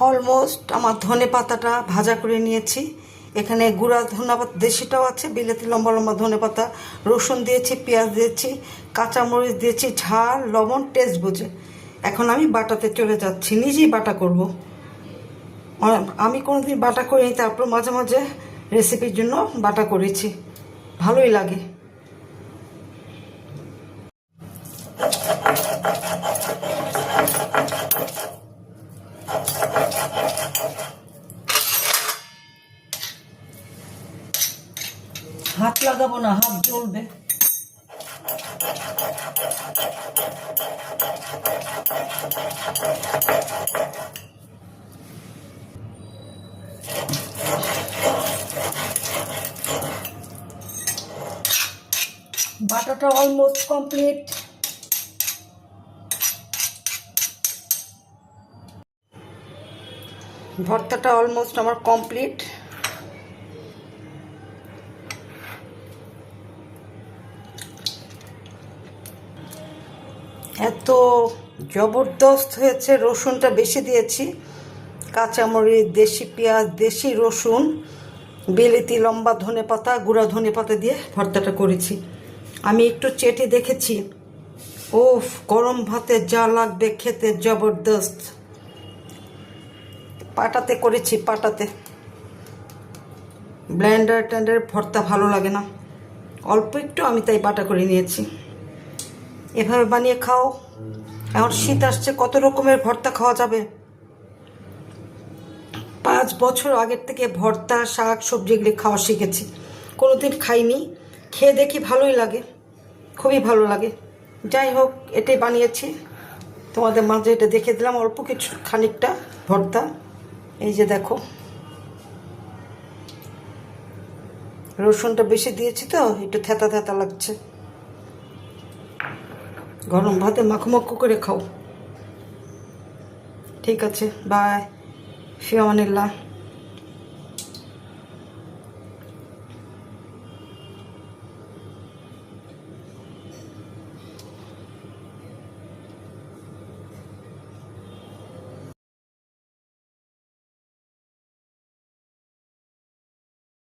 Almost আমার ধনে পাতাটা ভাজা করে নিয়েছি। এখানে গুঁড়া ধনে পাতা দেশিটাও আছে, বিলেতি লম্বা লম্বা ধনে পাতা, রসুন দিয়েছি, পেঁয়াজ দিয়েছি, কাঁচামরিচ দিয়েছি, ঝাল লবণ টেস্ট বুঝে। এখন আমি বাটাতে চলে যাচ্ছি, নিজেই বাটা করব। আমি কোনোদিন বাটা করিনি, তারপর মাঝে মাঝে রেসিপির জন্য বাটা করেছি, ভালোই লাগে। হাত লাগাবো না, হাত জ্বলবে। বাটাটা অলমোস্ট কমপ্লিট। ভর্তাটা অলমোস্ট আমার কমপ্লিট। এত জবরদস্ত হয়েছে, রসুনটা বেশি দিয়েছি, কাঁচামরিচ, দেশি পেঁয়াজ, দেশি রসুন, বিলেতি লম্বা ধনে পাতা, গুঁড়া ধনে পাতা দিয়ে ভর্তাটা করেছি। আমি একটু চেটে দেখেছি, ওফ, গরম ভাতে যা লাগবে খেতে, জবরদস্ত। পাটাতে করেছি, পাটাতে। ব্লেন্ডার ট্যান্ডার ভর্তা ভালো লাগে না, অল্প একটু আমি তাই বাটা করে নিয়েছি। এভাবে বানিয়ে খাও। এখন শীত আসছে, কত রকমের ভর্তা খাওয়া যাবে। 5 বছর আগের থেকে ভর্তা, শাক সবজি এগুলি খাওয়া শিখেছি, কোনোদিন খাইনি। খেয়ে দেখি ভালোই লাগে, খুবই ভালো লাগে। যাই হোক, এটাই বানিয়েছি, তোমাদের মাঝে এটা দেখে দিলাম, অল্প কিছু খানিকটা ভর্তা। এই যে দেখো, রসুনটা বেশি দিয়েছি তো একটু থেতা থেতা লাগছে। গরম ভাতে মাখো করে খাও। ঠিক আছে, বাই, ফি আমানিল্লাহ।